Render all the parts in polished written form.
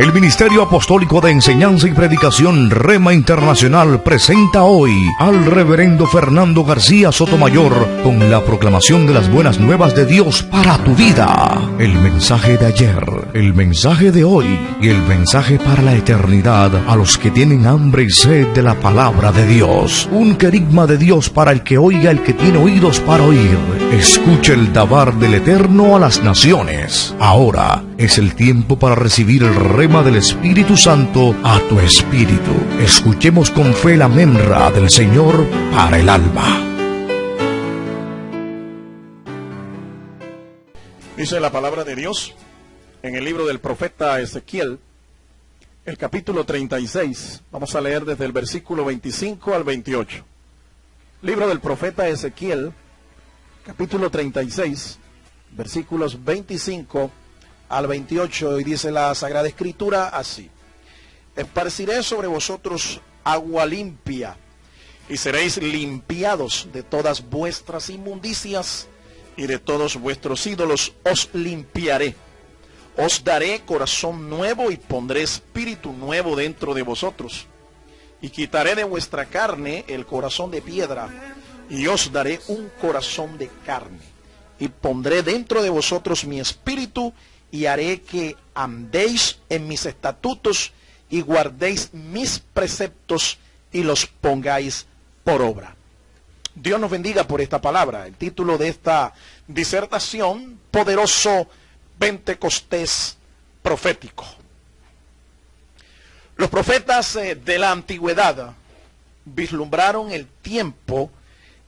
El Ministerio Apostólico de Enseñanza y Predicación Rema Internacional presenta hoy al Reverendo Fernando García Sotomayor con la proclamación de las buenas nuevas de Dios para tu vida. El mensaje de ayer, el mensaje de hoy y el mensaje para la eternidad a los que tienen hambre y sed de la palabra de Dios. Un querigma de Dios para el que oiga, el que tiene oídos para oír. Escuche el dabar del Eterno a las naciones. Ahora es el tiempo para recibir el rema del Espíritu Santo a tu espíritu. Escuchemos con fe la memra del Señor para el alma. Dice la palabra de Dios en el libro del profeta Ezequiel, el capítulo 36. Vamos a leer desde el versículo 25 al 28. Libro del profeta Ezequiel, capítulo 36, versículos 25 al 28, y dice la Sagrada Escritura así: esparciré sobre vosotros agua limpia, y seréis limpiados de todas vuestras inmundicias, y de todos vuestros ídolos os limpiaré. Os daré corazón nuevo, y pondré espíritu nuevo dentro de vosotros, y quitaré de vuestra carne el corazón de piedra, y os daré un corazón de carne, y pondré dentro de vosotros mi espíritu, y haré que andéis en mis estatutos y guardéis mis preceptos y los pongáis por obra. Dios nos bendiga por esta palabra. El título de esta disertación: poderoso Pentecostés profético. Los profetas de la antigüedad vislumbraron el tiempo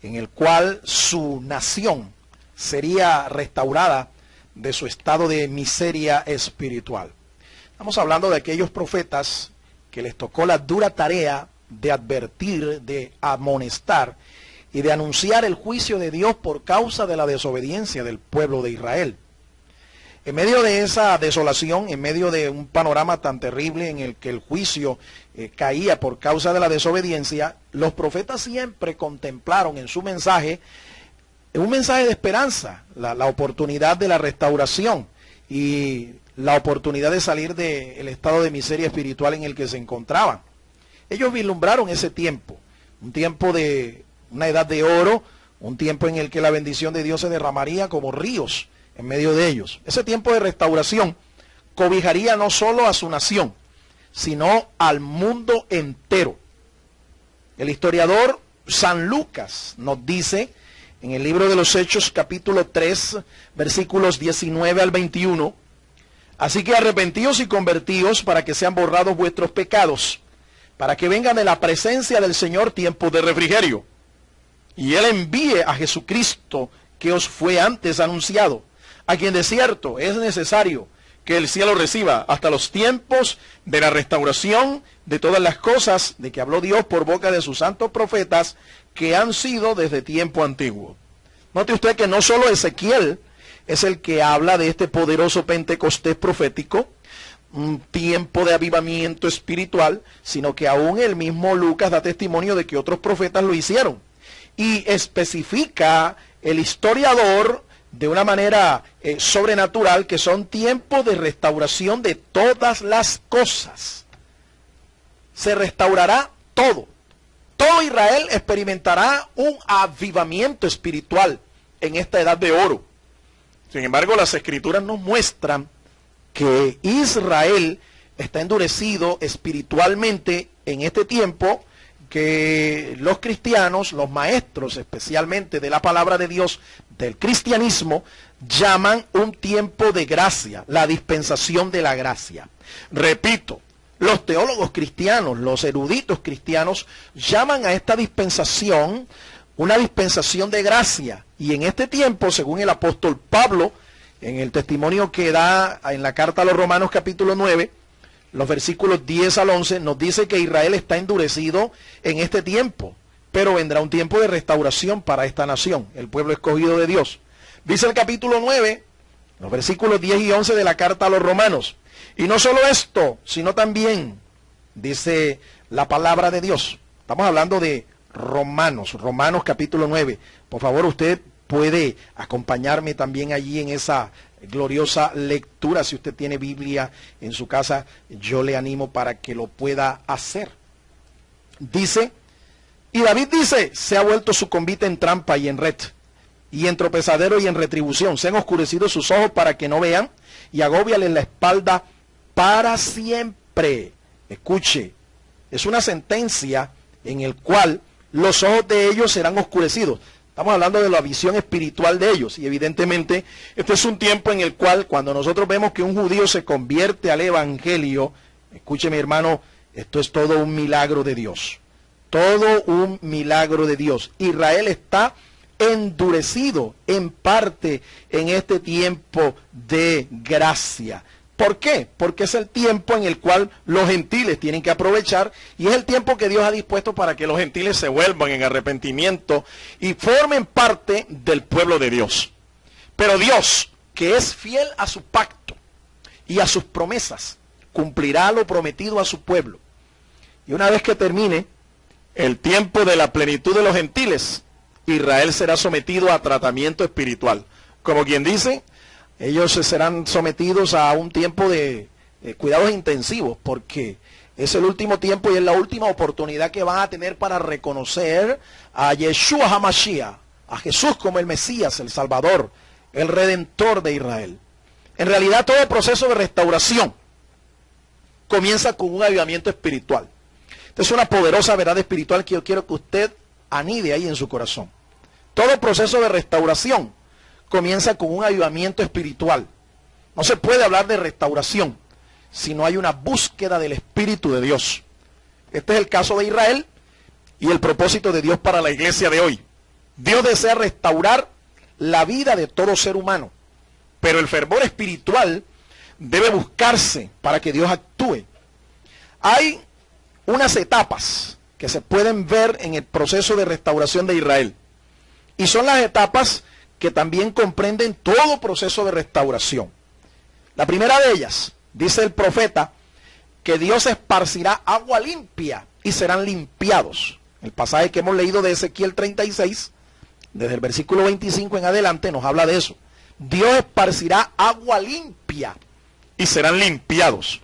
en el cual su nación sería restaurada de su estado de miseria espiritual. Estamos hablando de aquellos profetas que les tocó la dura tarea de advertir, de amonestar y de anunciar el juicio de Dios por causa de la desobediencia del pueblo de Israel. En medio de esa desolación, en medio de un panorama tan terrible en el que el juicio caía por causa de la desobediencia, los profetas siempre contemplaron en su mensaje un mensaje de esperanza, la oportunidad de la restauración y la oportunidad de salir del estado de miseria espiritual en el que se encontraban. Ellos vislumbraron ese tiempo, un tiempo de una edad de oro, un tiempo en el que la bendición de Dios se derramaría como ríos en medio de ellos. Ese tiempo de restauración cobijaría no solo a su nación, sino al mundo entero. El historiador San Lucas nos dice en el libro de los Hechos, capítulo 3, versículos 19 al 21, así que arrepentíos y convertíos para que sean borrados vuestros pecados, para que vengan de la presencia del Señor tiempos de refrigerio, y Él envíe a Jesucristo, que os fue antes anunciado, a quien de cierto es necesario que el cielo reciba hasta los tiempos de la restauración de todas las cosas de que habló Dios por boca de sus santos profetas, que han sido desde tiempo antiguo. Note usted que no solo Ezequiel es el que habla de este poderoso Pentecostés profético, un tiempo de avivamiento espiritual, sino que aún el mismo Lucas da testimonio de que otros profetas lo hicieron. Y especifica el historiador de una manera sobrenatural que son tiempos de restauración de todas las cosas. Se restaurará todo. Todo Israel experimentará un avivamiento espiritual en esta edad de oro. Sin embargo, las Escrituras nos muestran que Israel está endurecido espiritualmente en este tiempo, que los cristianos, los maestros especialmente de la palabra de Dios, del cristianismo, llaman un tiempo de gracia, la dispensación de la gracia. Repito, los teólogos cristianos, los eruditos cristianos, llaman a esta dispensación una dispensación de gracia. Y en este tiempo, según el apóstol Pablo, en el testimonio que da en la carta a los Romanos capítulo 9, los versículos 10 al 11, nos dice que Israel está endurecido en este tiempo, pero vendrá un tiempo de restauración para esta nación, el pueblo escogido de Dios. Dice el capítulo 9, los versículos 10 y 11 de la carta a los Romanos: y no solo esto, sino también, dice la palabra de Dios. Estamos hablando de Romanos capítulo 9. Por favor, usted puede acompañarme también allí en esa gloriosa lectura. Si usted tiene Biblia en su casa, yo le animo para que lo pueda hacer. Dice, y David dice, se ha vuelto su convite en trampa y en red, y en tropezadero y en retribución. Se han oscurecido sus ojos para que no vean, y agóbiale la espalda para siempre. Escuche, es una sentencia en el cual los ojos de ellos serán oscurecidos. Estamos hablando de la visión espiritual de ellos, y evidentemente este es un tiempo en el cual, cuando nosotros vemos que un judío se convierte al evangelio, escuche mi hermano, esto es todo un milagro de Dios, todo un milagro de Dios. Israel está endurecido en parte en este tiempo de gracia. ¿Por qué? Porque es el tiempo en el cual los gentiles tienen que aprovechar, y es el tiempo que Dios ha dispuesto para que los gentiles se vuelvan en arrepentimiento y formen parte del pueblo de Dios. Pero Dios, que es fiel a su pacto y a sus promesas, cumplirá lo prometido a su pueblo. Y una vez que termine el tiempo de la plenitud de los gentiles, Israel será sometido a tratamiento espiritual. Como quien dice, ellos serán sometidos a un tiempo de cuidados intensivos, porque es el último tiempo y es la última oportunidad que van a tener para reconocer a Yeshua HaMashiach, a Jesús como el Mesías, el Salvador, el Redentor de Israel. En realidad, todo proceso de restauración comienza con un avivamiento espiritual. Esta es una poderosa verdad espiritual que yo quiero que usted anide ahí en su corazón. Todo proceso de restauración comienza con un avivamiento espiritual. No se puede hablar de restauración si no hay una búsqueda del Espíritu de Dios. Este es el caso de Israel y el propósito de Dios para la iglesia de hoy. Dios desea restaurar la vida de todo ser humano, pero el fervor espiritual debe buscarse para que Dios actúe. Hay unas etapas que se pueden ver en el proceso de restauración de Israel, y son las etapas que también comprenden todo proceso de restauración. La primera de ellas, dice el profeta, que Dios esparcirá agua limpia y serán limpiados. El pasaje que hemos leído de Ezequiel 36, desde el versículo 25 en adelante, nos habla de eso. Dios esparcirá agua limpia y serán limpiados.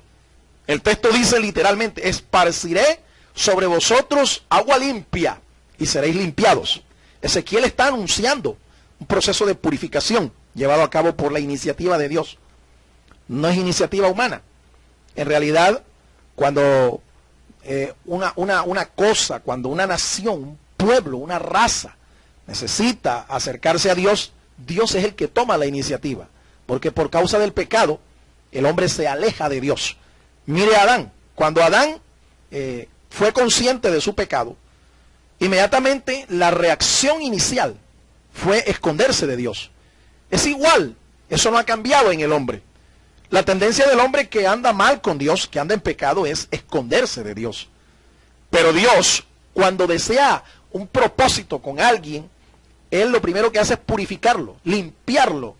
El texto dice literalmente, esparciré sobre vosotros agua limpia y seréis limpiados. Ezequiel está anunciando un proceso de purificación llevado a cabo por la iniciativa de Dios. No es iniciativa humana. En realidad, cuando cuando una nación, un pueblo, una raza necesita acercarse a Dios, Dios es el que toma la iniciativa. Porque por causa del pecado, el hombre se aleja de Dios. Mire a Adán. Cuando Adán fue consciente de su pecado, inmediatamente la reacción inicial fue esconderse de Dios. Es igual, eso no ha cambiado en el hombre. La tendencia del hombre que anda mal con Dios, que anda en pecado, es esconderse de Dios. Pero Dios, cuando desea un propósito con alguien, Él lo primero que hace es purificarlo, limpiarlo,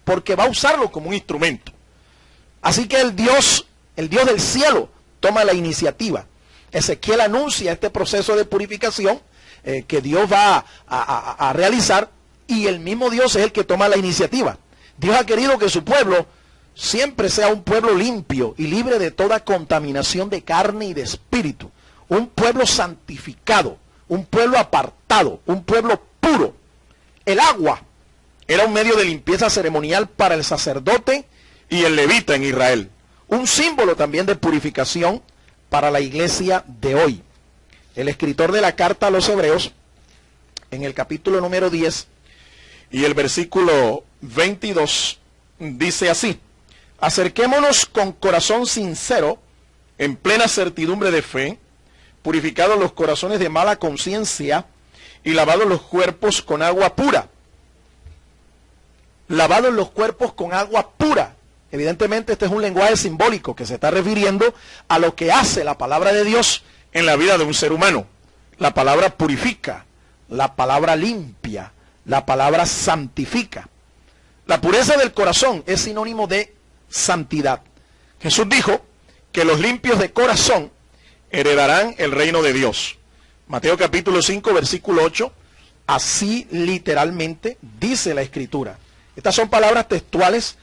porque va a usarlo como un instrumento. Así que el Dios del cielo toma la iniciativa. Ezequiel anuncia este proceso de purificación que Dios va a realizar, y el mismo Dios es el que toma la iniciativa. Dios ha querido que su pueblo siempre sea un pueblo limpio y libre de toda contaminación de carne y de espíritu. Un pueblo santificado, un pueblo apartado, un pueblo puro. El agua era un medio de limpieza ceremonial para el sacerdote y el levita en Israel. Un símbolo también de purificación para la iglesia de hoy. El escritor de la carta a los Hebreos, en el capítulo número 10 y el versículo 22, dice así: acerquémonos con corazón sincero, en plena certidumbre de fe, purificados los corazones de mala conciencia y lavados los cuerpos con agua pura. Lavados los cuerpos con agua pura. Evidentemente este es un lenguaje simbólico que se está refiriendo a lo que hace la palabra de Dios en la vida de un ser humano. La palabra purifica, la palabra limpia, la palabra santifica. La pureza del corazón es sinónimo de santidad. Jesús dijo que los limpios de corazón heredarán el reino de Dios. Mateo capítulo 5, versículo 8, Así literalmente dice la Escritura. Estas son palabras textuales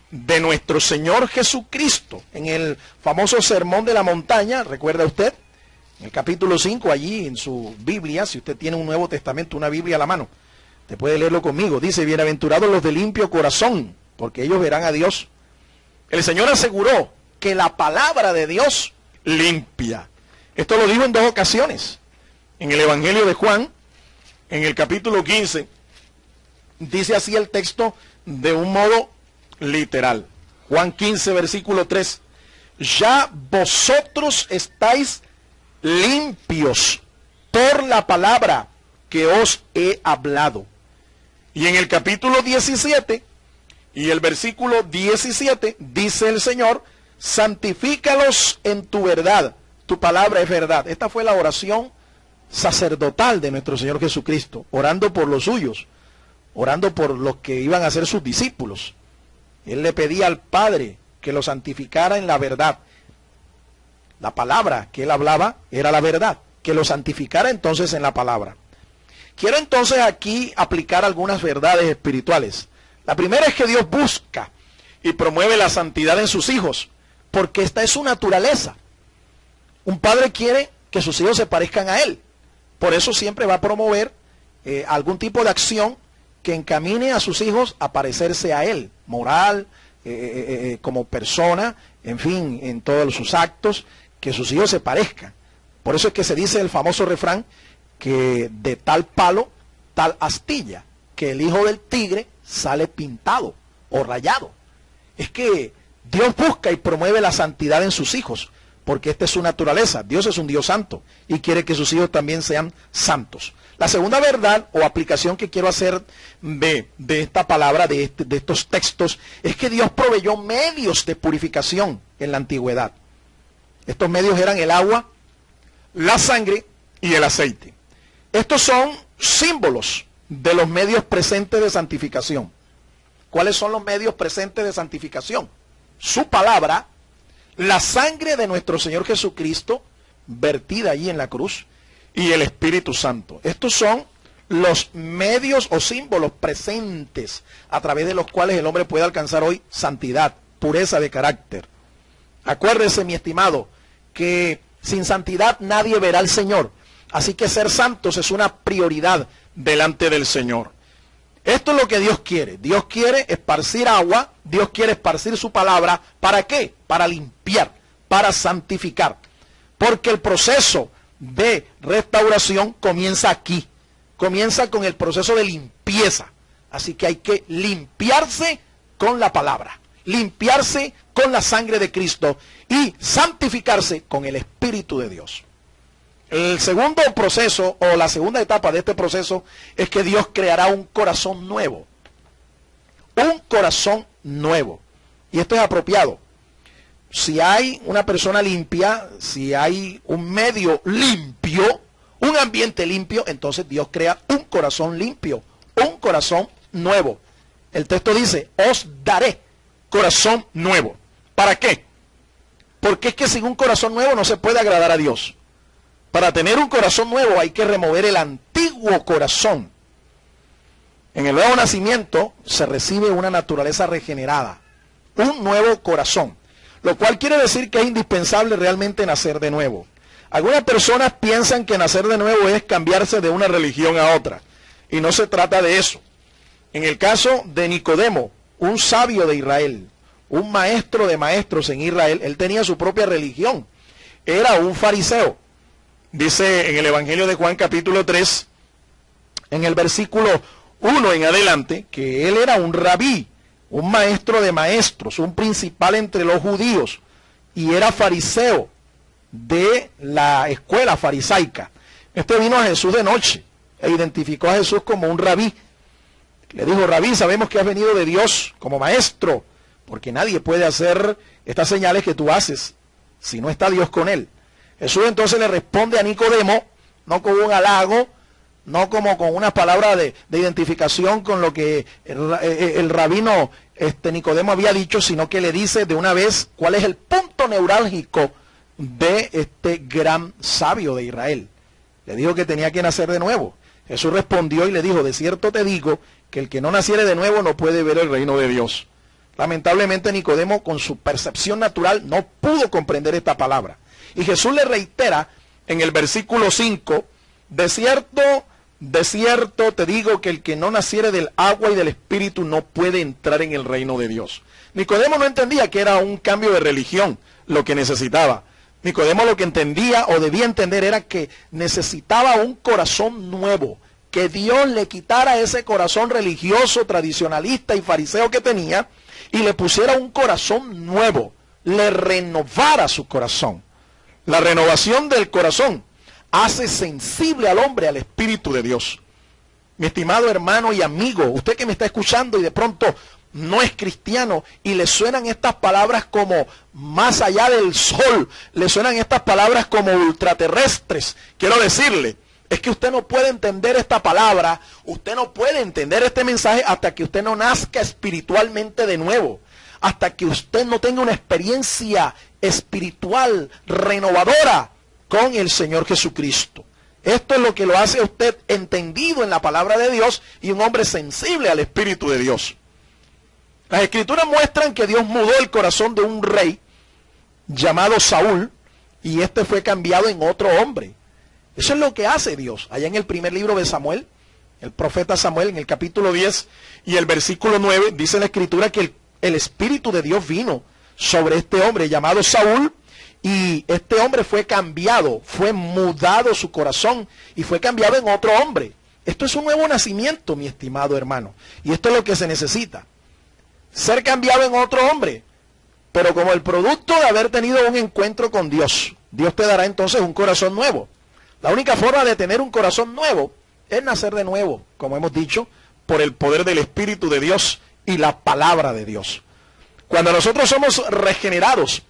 de nuestro Señor Jesucristo en el famoso Sermón de la Montaña. ¿Recuerda usted? En el capítulo 5, allí en su Biblia, si usted tiene un Nuevo Testamento, una Biblia a la mano, te puede leerlo conmigo. Dice: bienaventurados los de limpio corazón, porque ellos verán a Dios. El Señor aseguró que la palabra de Dios limpia. Esto lo dijo en 2 ocasiones. En el Evangelio de Juan, en el capítulo 15, dice así el texto de un modo literal. Juan 15, versículo 3. Ya vosotros estáis limpios por la palabra que os he hablado. Y en el capítulo 17 y el versículo 17 dice el Señor: santifícalos en tu verdad, tu palabra es verdad. Esta fue la oración sacerdotal de nuestro Señor Jesucristo, orando por los suyos, orando por los que iban a ser sus discípulos. Él le pedía al Padre que lo santificara en la verdad. La palabra que él hablaba era la verdad, que lo santificara entonces en la palabra. Quiero entonces aquí aplicar algunas verdades espirituales. La primera es que Dios busca y promueve la santidad en sus hijos, porque esta es su naturaleza. Un padre quiere que sus hijos se parezcan a él. Por eso siempre va a promover algún tipo de acción que encamine a sus hijos a parecerse a él, moral, como persona, en fin, en todos sus actos, que sus hijos se parezcan. Por eso es que se dice el famoso refrán que de tal palo, tal astilla, que el hijo del tigre sale pintado o rayado. Es que Dios busca y promueve la santidad en sus hijos, porque esta es su naturaleza. Dios es un Dios santo y quiere que sus hijos también sean santos. La segunda verdad o aplicación que quiero hacer de esta palabra, de estos textos, es que Dios proveyó medios de purificación en la antigüedad. Estos medios eran el agua, la sangre y el aceite. Estos son símbolos de los medios presentes de santificación. ¿Cuáles son los medios presentes de santificación? Su palabra, la sangre de nuestro Señor Jesucristo, vertida allí en la cruz, y el Espíritu Santo. Estos son los medios o símbolos presentes a través de los cuales el hombre puede alcanzar hoy santidad, pureza de carácter. Acuérdese, mi estimado, que sin santidad nadie verá al Señor. Así que ser santos es una prioridad delante del Señor. Esto es lo que Dios quiere. Dios quiere esparcir agua, Dios quiere esparcir su palabra. ¿Para qué? Para limpiar, para santificar. Porque el proceso de restauración comienza aquí. Comienza con el proceso de limpieza. Así que hay que limpiarse con la palabra, limpiarse con la sangre de Cristo y santificarse con el Espíritu de Dios. El segundo proceso o la segunda etapa de este proceso es que Dios creará un corazón nuevo. Un corazón nuevo. Y esto es apropiado. Si hay una persona limpia, si hay un medio limpio, un ambiente limpio, entonces Dios crea un corazón limpio, un corazón nuevo. El texto dice: os daré corazón nuevo. ¿Para qué? Porque es que sin un corazón nuevo no se puede agradar a Dios. Para tener un corazón nuevo hay que remover el antiguo corazón. En el nuevo nacimiento se recibe una naturaleza regenerada, un nuevo corazón, lo cual quiere decir que es indispensable realmente nacer de nuevo. Algunas personas piensan que nacer de nuevo es cambiarse de una religión a otra, y no se trata de eso. En el caso de Nicodemo, un sabio de Israel, un maestro de maestros en Israel, él tenía su propia religión, era un fariseo. Dice en el Evangelio de Juan capítulo 3, en el versículo 1 en adelante, que él era un rabí, un maestro de maestros, un principal entre los judíos, y era fariseo de la escuela farisaica. Este vino a Jesús de noche e identificó a Jesús como un rabí. Le dijo: rabí, sabemos que has venido de Dios como maestro, porque nadie puede hacer estas señales que tú haces si no está Dios con él. Jesús entonces le responde a Nicodemo, no con un halago, no como con una palabra de identificación con lo que el rabino Nicodemo había dicho, sino que le dice de una vez cuál es el punto neurálgico de este gran sabio de Israel. Le dijo que tenía que nacer de nuevo, Jesús respondió y le dijo, de cierto te digo que el que no naciere de nuevo no puede ver el reino de Dios. Lamentablemente Nicodemo, con su percepción natural, no pudo comprender esta palabra. Y Jesús le reitera en el versículo 5, de cierto te digo que el que no naciere del agua y del espíritu no puede entrar en el reino de Dios. Nicodemo no entendía que era un cambio de religión lo que necesitaba. Nicodemo lo que entendía o debía entender era que necesitaba un corazón nuevo, que Dios le quitara ese corazón religioso, tradicionalista y fariseo que tenía y le pusiera un corazón nuevo, le renovara su corazón. La renovación del corazón hace sensible al hombre al Espíritu de Dios. Mi estimado hermano y amigo, usted que me está escuchando y de pronto no es cristiano y le suenan estas palabras como más allá del sol, le suenan estas palabras como ultraterrestres, quiero decirle, es que usted no puede entender esta palabra, usted no puede entender este mensaje hasta que usted no nazca espiritualmente de nuevo, hasta que usted no tenga una experiencia espiritual renovadora con el Señor Jesucristo. Esto es lo que lo hace a usted entendido en la palabra de Dios y un hombre sensible al Espíritu de Dios. Las Escrituras muestran que Dios mudó el corazón de un rey llamado Saúl y este fue cambiado en otro hombre. Eso es lo que hace Dios. Allá en el primer libro de Samuel, el profeta Samuel, en el capítulo 10 y el versículo 9, dice la Escritura que el Espíritu de Dios vino sobre este hombre llamado Saúl y este hombre fue cambiado, fue mudado su corazón y fue cambiado en otro hombre. Esto es un nuevo nacimiento, mi estimado hermano, y esto es lo que se necesita. Ser cambiado en otro hombre, pero como el producto de haber tenido un encuentro con Dios. Dios te dará entonces un corazón nuevo. La única forma de tener un corazón nuevo es nacer de nuevo, como hemos dicho, por el poder del Espíritu de Dios y la palabra de Dios. Cuando nosotros somos regenerados,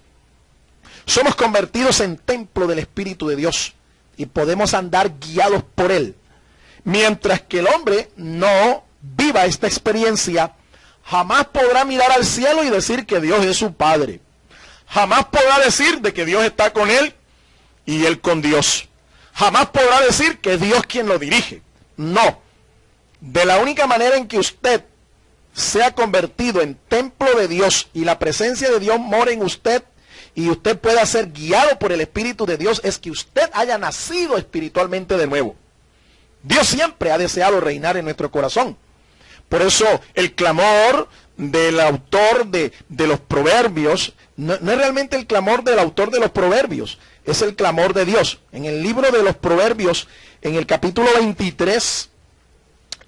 somos convertidos en templo del Espíritu de Dios y podemos andar guiados por Él. Mientras que el hombre no viva esta experiencia, jamás podrá mirar al cielo y decir que Dios es su Padre. Jamás podrá decir de que Dios está con él y él con Dios. Jamás podrá decir que es Dios quien lo dirige. No. De la única manera en que usted sea convertido en templo de Dios y la presencia de Dios mora en usted y usted pueda ser guiado por el Espíritu de Dios es que usted haya nacido espiritualmente de nuevo. Dios siempre ha deseado reinar en nuestro corazón. Por eso el clamor del autor de los proverbios no es realmente el clamor del autor de los proverbios, es el clamor de Dios. En el libro de los proverbios, en el capítulo 23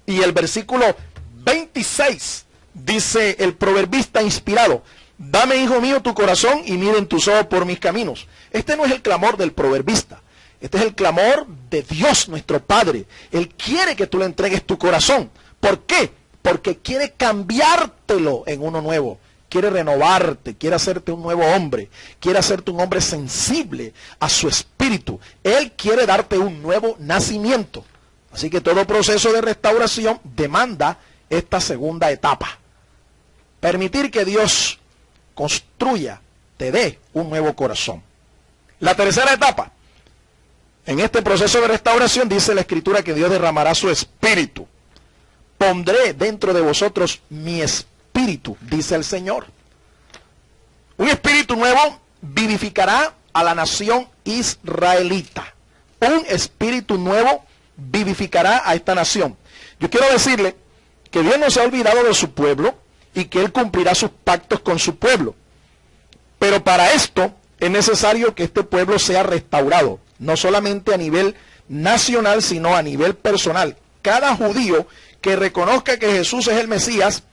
y el versículo 26, dice el proverbista inspirado, dame, hijo mío, tu corazón y miren tus ojos por mis caminos. Este no es el clamor del proverbista, este es el clamor de Dios nuestro Padre. Él quiere que tú le entregues tu corazón. ¿Por qué? Porque quiere cambiártelo en uno nuevo, quiere renovarte, quiere hacerte un nuevo hombre, quiere hacerte un hombre sensible a su espíritu. Él quiere darte un nuevo nacimiento. Así que todo proceso de restauración demanda esta segunda etapa. Permitir que Dios construya, te dé un nuevo corazón. La tercera etapa, en este proceso de restauración dice la Escritura que Dios derramará su espíritu. Pondré dentro de vosotros mi espíritu, dice el Señor. Un espíritu nuevo vivificará a la nación israelita. Un espíritu nuevo vivificará a esta nación. Yo quiero decirle que Dios no se ha olvidado de su pueblo y que Él cumplirá sus pactos con su pueblo. Pero para esto es necesario que este pueblo sea restaurado, no solamente a nivel nacional, sino a nivel personal. Cada judío que reconozca que Jesús es el Mesías,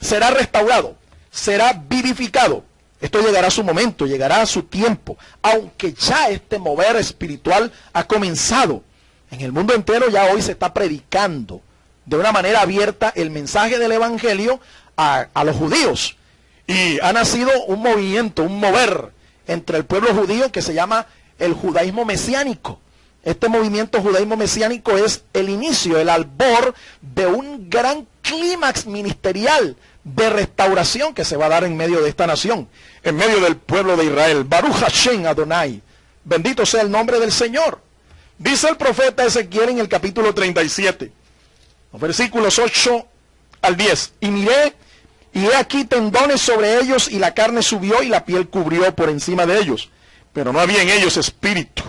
será restaurado, será vivificado. Esto llegará a su momento, llegará a su tiempo, aunque ya este mover espiritual ha comenzado. En el mundo entero ya hoy se está predicando de una manera abierta el mensaje del Evangelio a los judíos. Y ha nacido un movimiento, un mover entre el pueblo judío que se llama el judaísmo mesiánico. Este movimiento judaísmo mesiánico es el inicio, el albor de un gran clímax ministerial de restauración que se va a dar en medio de esta nación, en medio del pueblo de Israel. Baruch Hashem Adonai, bendito sea el nombre del Señor. Dice el profeta Ezequiel en el capítulo 37, los versículos 8 al 10. Y miré, y he aquí tendones sobre ellos, y la carne subió, y la piel cubrió por encima de ellos. Pero no había en ellos espíritu.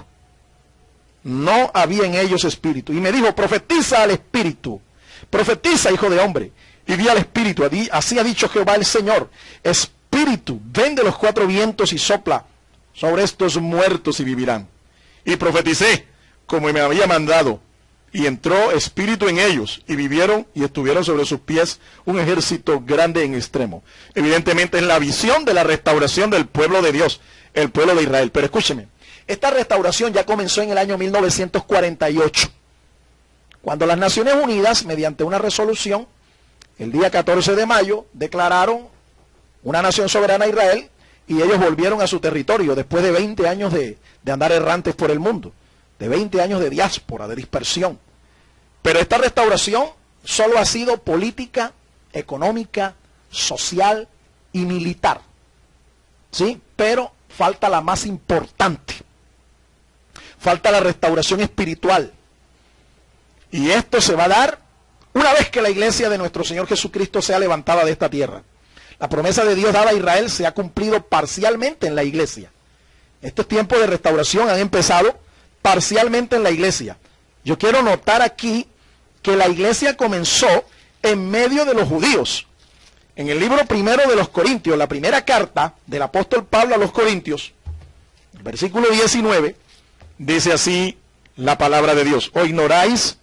No había en ellos espíritu. Y me dijo, profetiza al espíritu. Profetiza, hijo de hombre. Y di al espíritu, así ha dicho Jehová el Señor. Espíritu, ven de los cuatro vientos y sopla sobre estos muertos y vivirán. Y profeticé, como me había mandado. Y entró espíritu en ellos, y vivieron y estuvieron sobre sus pies un ejército grande en extremo. Evidentemente es la visión de la restauración del pueblo de Dios, el pueblo de Israel. Pero escúcheme, esta restauración ya comenzó en el año 1948, cuando las Naciones Unidas, mediante una resolución, el día 14 de mayo, declararon una nación soberana a Israel, y ellos volvieron a su territorio después de 20 años de andar errantes por el mundo, de 20 años de diáspora, de dispersión. Pero esta restauración solo ha sido política, económica, social y militar. ¿Sí? Pero falta la más importante. Falta la restauración espiritual. Y esto se va a dar una vez que la iglesia de nuestro Señor Jesucristo sea levantada de esta tierra. La promesa de Dios dada a Israel se ha cumplido parcialmente en la iglesia. Estos tiempos de restauración han empezado parcialmente en la iglesia. Yo quiero notar aquí que la iglesia comenzó en medio de los judíos. En el libro primero de los Corintios, la primera carta del apóstol Pablo a los Corintios, el versículo 19, dice así la palabra de Dios. ¿O ignoráis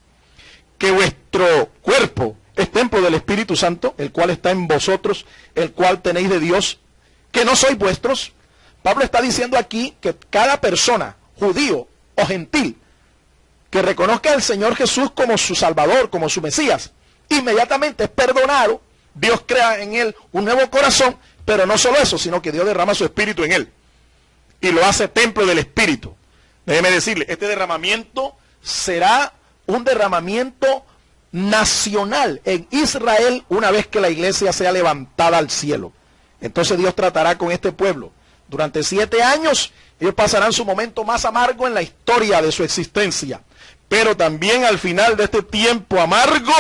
que vuestro cuerpo es templo del Espíritu Santo, el cual está en vosotros, el cual tenéis de Dios, que no sois vuestros? Pablo está diciendo aquí que cada persona, judío o gentil, que reconozca al Señor Jesús como su Salvador, como su Mesías, inmediatamente es perdonado. Dios crea en él un nuevo corazón, pero no solo eso, sino que Dios derrama su Espíritu en él y lo hace templo del Espíritu. Déjeme decirle, este derramamiento será un derramamiento nacional en Israel una vez que la iglesia sea levantada al cielo. Entonces Dios tratará con este pueblo. Durante 7 años ellos pasarán su momento más amargo en la historia de su existencia. Pero también al final de este tiempo amargo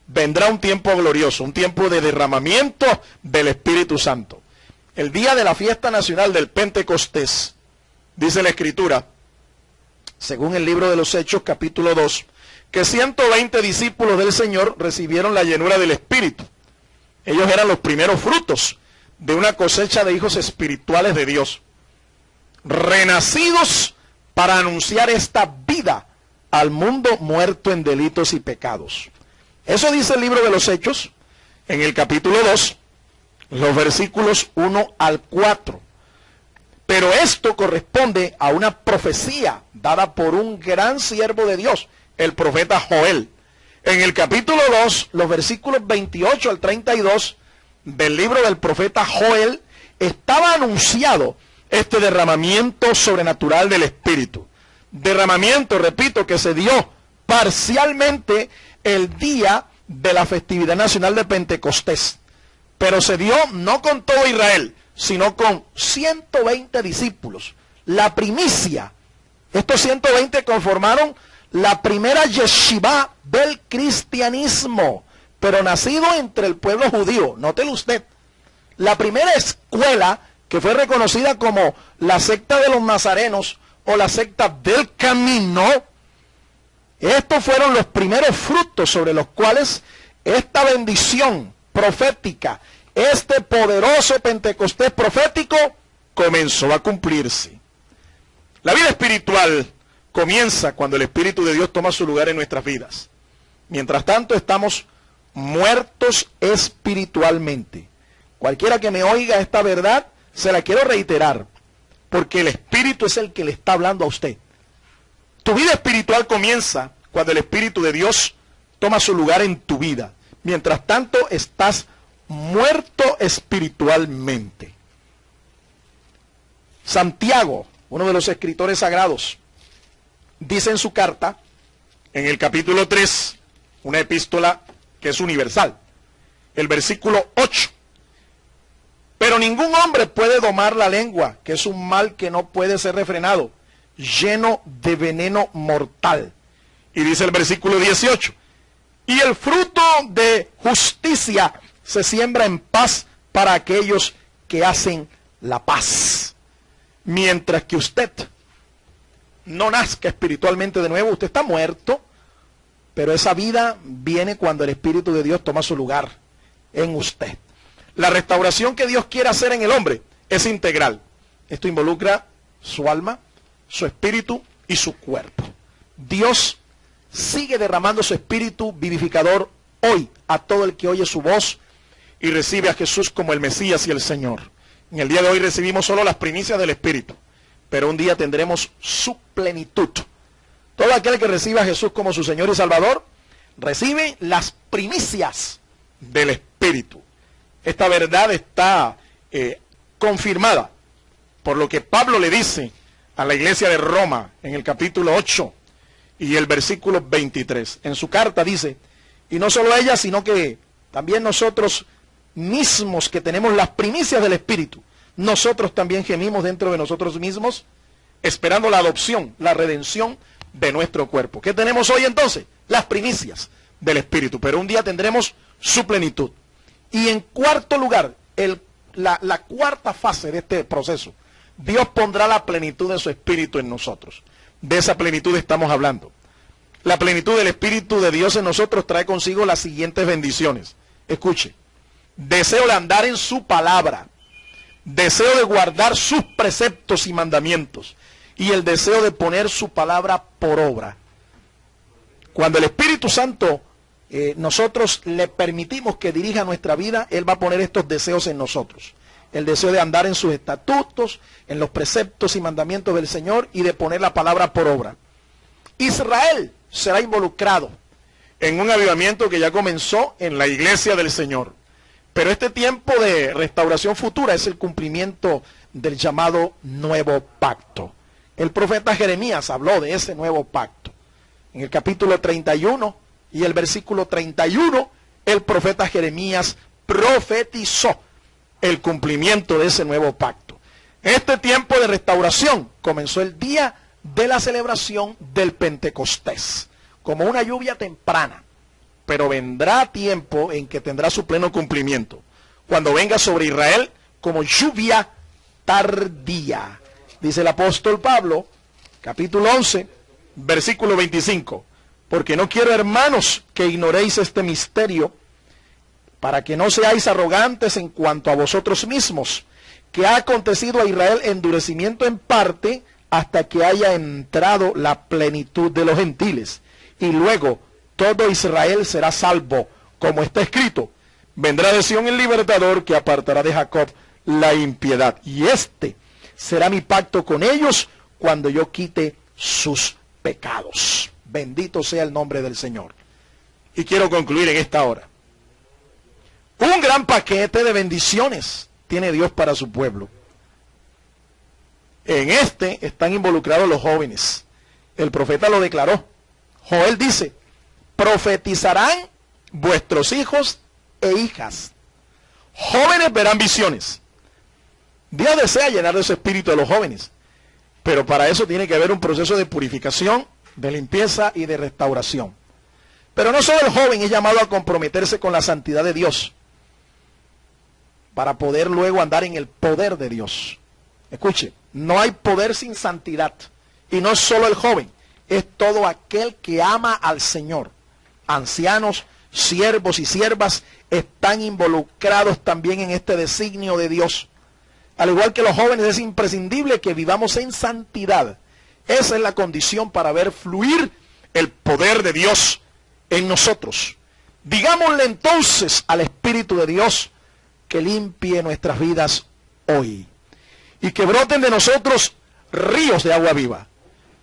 vendrá un tiempo glorioso, un tiempo de derramamiento del Espíritu Santo. El día de la fiesta nacional del Pentecostés, dice la Escritura, según el libro de los Hechos, capítulo 2, que 120 discípulos del Señor recibieron la llenura del Espíritu. Ellos eran los primeros frutos de una cosecha de hijos espirituales de Dios, renacidos para anunciar esta vida al mundo muerto en delitos y pecados. Eso dice el libro de los Hechos, en el capítulo 2, los versículos 1 al 4. Pero esto corresponde a una profecía dada por un gran siervo de Dios, el profeta Joel. En el capítulo 2, los versículos 28 al 32 del libro del profeta Joel, estaba anunciado este derramamiento sobrenatural del Espíritu. Derramamiento, repito, que se dio parcialmente el día de la festividad nacional de Pentecostés. Pero se dio no con todo Israel, sino con 120 discípulos. La primicia. Estos 120 conformaron la primera yeshivá del cristianismo, pero nacido entre el pueblo judío. Nótelo usted. La primera escuela que fue reconocida como la secta de los nazarenos o la secta del camino. Estos fueron los primeros frutos sobre los cuales esta bendición profética, este poderoso Pentecostés profético, comenzó a cumplirse. La vida espiritual comienza cuando el Espíritu de Dios toma su lugar en nuestras vidas. Mientras tanto, estamos muertos espiritualmente. Cualquiera que me oiga esta verdad, se la quiero reiterar, porque el Espíritu es el que le está hablando a usted. Tu vida espiritual comienza cuando el Espíritu de Dios toma su lugar en tu vida. Mientras tanto, estás muerto espiritualmente. Santiago, uno de los escritores sagrados, dice en su carta, en el capítulo 3, una epístola que es universal, el versículo 8. Pero ningún hombre puede domar la lengua, que es un mal que no puede ser refrenado, lleno de veneno mortal. Y dice el versículo 18, y el fruto de justicia se siembra en paz para aquellos que hacen la paz. Mientras que usted no nazca espiritualmente de nuevo, usted está muerto, pero esa vida viene cuando el Espíritu de Dios toma su lugar en usted. La restauración que Dios quiere hacer en el hombre es integral. Esto involucra su alma, su espíritu y su cuerpo. Dios sigue derramando su espíritu vivificador hoy a todo el que oye su voz y recibe a Jesús como el Mesías y el Señor. En el día de hoy recibimos solo las primicias del Espíritu, pero un día tendremos su plenitud. Todo aquel que reciba a Jesús como su Señor y Salvador, recibe las primicias del Espíritu. Esta verdad está confirmada por lo que Pablo le dice a la iglesia de Roma en el capítulo 8 y el versículo 23. En su carta dice, y no solo ella, sino que también nosotros mismos que tenemos las primicias del Espíritu, nosotros también gemimos dentro de nosotros mismos, esperando la adopción, la redención de nuestro cuerpo. ¿Qué tenemos hoy entonces? Las primicias del Espíritu, pero un día tendremos su plenitud. Y en cuarto lugar, la cuarta fase de este proceso, Dios pondrá la plenitud de su Espíritu en nosotros. De esa plenitud estamos hablando. La plenitud del Espíritu de Dios en nosotros trae consigo las siguientes bendiciones. Escuche, deseo de andar en su palabra, deseo de guardar sus preceptos y mandamientos, y el deseo de poner su palabra por obra. Cuando el Espíritu Santo nosotros le permitimos que dirija nuestra vida, Él va a poner estos deseos en nosotros. El deseo de andar en sus estatutos, en los preceptos y mandamientos del Señor, y de poner la palabra por obra. Israel será involucrado en un avivamiento que ya comenzó en la iglesia del Señor. Pero este tiempo de restauración futura es el cumplimiento del llamado nuevo pacto. El profeta Jeremías habló de ese nuevo pacto. En el capítulo 31 y el versículo 31, el profeta Jeremías profetizó el cumplimiento de ese nuevo pacto. Este tiempo de restauración comenzó el día de la celebración del Pentecostés, como una lluvia temprana, pero vendrá tiempo en que tendrá su pleno cumplimiento, cuando venga sobre Israel como lluvia tardía. Dice el apóstol Pablo, capítulo 11, versículo 25, porque no quiero, hermanos, que ignoréis este misterio, para que no seáis arrogantes en cuanto a vosotros mismos, que ha acontecido a Israel endurecimiento en parte, hasta que haya entrado la plenitud de los gentiles, y luego todo Israel será salvo, como está escrito, vendrá de Sión el libertador, que apartará de Jacob la impiedad, y este será mi pacto con ellos, cuando yo quite sus pecados. Bendito sea el nombre del Señor. Y quiero concluir en esta hora. Un gran paquete de bendiciones tiene Dios para su pueblo. En este están involucrados los jóvenes. El profeta lo declaró. Joel dice, profetizarán vuestros hijos e hijas. Jóvenes verán visiones. Dios desea llenar de su espíritu a los jóvenes, pero para eso tiene que haber un proceso de purificación, de limpieza y de restauración. Pero no solo el joven es llamado a comprometerse con la santidad de Dios, para poder luego andar en el poder de Dios. Escuche, no hay poder sin santidad. Y no es solo el joven, es todo aquel que ama al Señor. Ancianos, siervos y siervas están involucrados también en este designio de Dios. Al igual que los jóvenes, es imprescindible que vivamos en santidad. Esa es la condición para ver fluir el poder de Dios en nosotros. Digámosle entonces al Espíritu de Dios que limpie nuestras vidas hoy, y que broten de nosotros ríos de agua viva,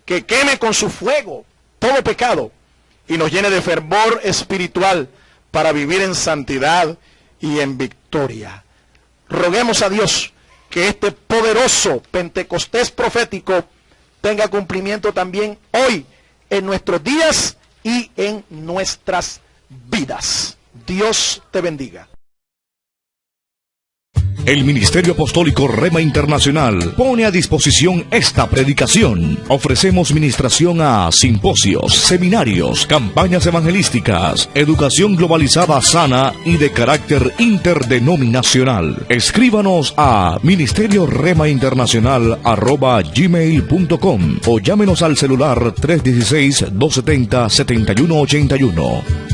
que queme con su fuego todo pecado, y nos llene de fervor espiritual para vivir en santidad y en victoria. Roguemos a Dios que este poderoso Pentecostés profético tenga cumplimiento también hoy en nuestros días y en nuestras vidas. Dios te bendiga. El Ministerio Apostólico Rema Internacional pone a disposición esta predicación. Ofrecemos ministración a simposios, seminarios, campañas evangelísticas, educación globalizada sana y de carácter interdenominacional. Escríbanos a ministerioremainternacional@gmail.com o llámenos al celular 316-270-7181.